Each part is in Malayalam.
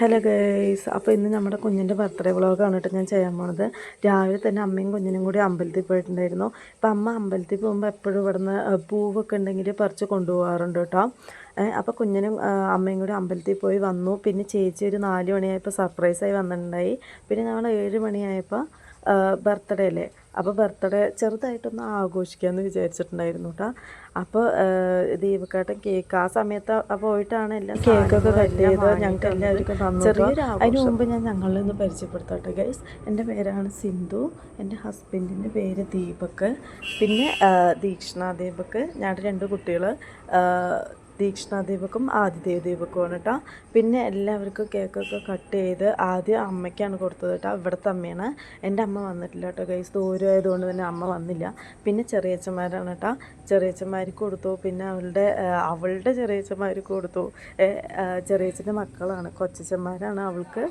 ഹലോ ഗൈസ്, അപ്പോൾ ഇന്ന് നമ്മുടെ കുഞ്ഞിൻ്റെ ബർത്ത്ഡേ വ്ളോഗാണ് കേട്ടോ ഞാൻ ചെയ്യാൻ പോണത്. രാവിലെ തന്നെ അമ്മയും കുഞ്ഞിനും കൂടി അമ്പലത്തിൽ പോയിട്ടുണ്ടായിരുന്നു. അപ്പം അമ്മ അമ്പലത്തിൽ പോകുമ്പോൾ എപ്പോഴും ഇവിടുന്ന് പൂവൊക്കെ ഉണ്ടെങ്കിൽ പറിച്ച് കൊണ്ടുപോകാറുണ്ട് കേട്ടോ. അപ്പോൾ കുഞ്ഞിനും അമ്മയും കൂടി അമ്പലത്തിൽ പോയി വന്നു. പിന്നെ ചേച്ചി ഒരു 4 മണിയായപ്പോൾ സർപ്രൈസായി വന്നിട്ടുണ്ടായി. പിന്നെ ഞങ്ങൾ 7 മണിയായപ്പോൾ ബർത്ത്ഡേ അല്ലേ, അപ്പോൾ ബർത്ത്ഡേ ചെറുതായിട്ടൊന്ന് ആഘോഷിക്കാമെന്ന് വിചാരിച്ചിട്ടുണ്ടായിരുന്നു കേട്ടോ. അപ്പോൾ ദീപക്കാട്ടൻ കേക്ക് ആ സമയത്ത് പോയിട്ടാണ് എല്ലാം കേക്കൊക്കെ കട്ട് ചെയ്ത് ഞങ്ങൾക്ക് എല്ലാവർക്കും തന്നു. അതിന് മുമ്പ് ഞാൻ ഞങ്ങളിലൊന്ന് പരിചയപ്പെടുത്തട്ടെ ഗൈസ്. എൻ്റെ പേരാണ് സിന്ധു, എൻ്റെ ഹസ്ബൻഡിൻ്റെ പേര് ദീപക്, പിന്നെ ദീക്ഷ്ണ ദീപക്. ഞങ്ങളുടെ 2 കുട്ടികൾ ദീക്ഷ്ണ ദീപക്കും ആദിദേവ് ദീപക്കുമാണ് കേട്ടോ. പിന്നെ എല്ലാവർക്കും കേക്കൊക്കെ കട്ട് ചെയ്ത് ആദ്യം അമ്മയ്ക്കാണ് കൊടുത്തത് കേട്ടോ. ഇവിടുത്തെ അമ്മയാണ്. എൻ്റെ അമ്മ വന്നിട്ടില്ല കേട്ടോ ഗൈസ്, ദൂരം ആയതുകൊണ്ട് തന്നെ അമ്മ വന്നില്ല. പിന്നെ ചെറിയച്ഛന്മാരാണ് കേട്ടോ, ചെറിയച്ഛന്മാർക്ക് കൊടുത്തു. പിന്നെ അവളുടെ ചെറിയച്ഛന്മാർക്ക് കൊടുത്തു. ചെറിയച്ഛൻ്റെ മക്കളാണ്, കൊച്ചച്ഛന്മാരാണ് അവൾക്ക്.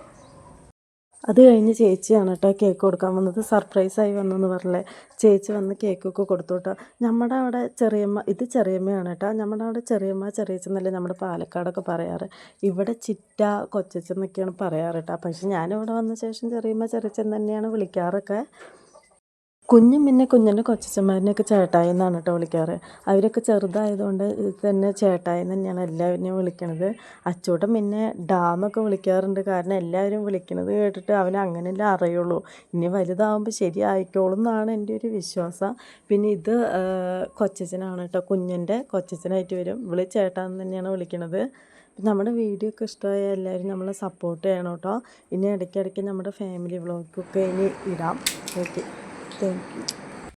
അത് കഴിഞ്ഞ് ചേച്ചിയാണ് കേട്ടോ കേക്ക് കൊടുക്കാൻ വന്നത്. സർപ്രൈസായി വന്നു എന്ന് പറഞ്ഞില്ലേ, ചേച്ചി വന്ന് കേക്കൊക്കെ കൊടുത്തു കേട്ടോ. നമ്മുടെ അവിടെ ചെറിയമ്മ, ഇത് ചെറിയമ്മയാണ് കേട്ടോ. നമ്മുടെ അവിടെ ചെറിയമ്മ ചെറിയച്ഛന്നല്ലേ നമ്മുടെ പാലക്കാടൊക്കെ പറയാറ്. ഇവിടെ ചിറ്റ കൊച്ചച്ഛന്നൊക്കെയാണ് പറയാറ് കേട്ടോ. പക്ഷെ ഞാനിവിടെ വന്ന ശേഷം ചെറിയമ്മ ചെറിയച്ഛൻ തന്നെയാണ് വിളിക്കാറൊക്കെ. കുഞ്ഞും പിന്നെ കുഞ്ഞിൻ്റെ കൊച്ചച്ഛന്മാരിനെയൊക്കെ ചേട്ടായി എന്നാണ് കേട്ടോ വിളിക്കാറ്. അവരൊക്കെ ചെറുതായതുകൊണ്ട് തന്നെ ചേട്ടായി തന്നെയാണ് എല്ലാവരെയും വിളിക്കണത്. അച്ചൂട്ടൻ പിന്നെ ഡാന്നൊക്കെ വിളിക്കാറുണ്ട്. കാരണം എല്ലാവരും വിളിക്കണത് കേട്ടിട്ട് അവന് അങ്ങനെയല്ലേ അറിയുള്ളൂ. ഇനി വലുതാവുമ്പോൾ ശരിയായിക്കോളും എന്നാണ് എൻ്റെ ഒരു വിശ്വാസം. പിന്നെ ഇത് കൊച്ചച്ഛനാണ് കേട്ടോ, കുഞ്ഞിൻ്റെ കൊച്ചച്ഛനായിട്ട് വരും. വിളി ചേട്ടാന്ന് തന്നെയാണ് വിളിക്കണത്. നമ്മുടെ വീഡിയോ ഒക്കെ ഇഷ്ടമായ എല്ലാവരും നമ്മളെ സപ്പോർട്ട് ചെയ്യണം കേട്ടോ. ഇനി ഇടയ്ക്കിടയ്ക്ക് നമ്മുടെ ഫാമിലി വ്ളോഗൊക്കെ ഇനി ഇടാം. Okay, thank you.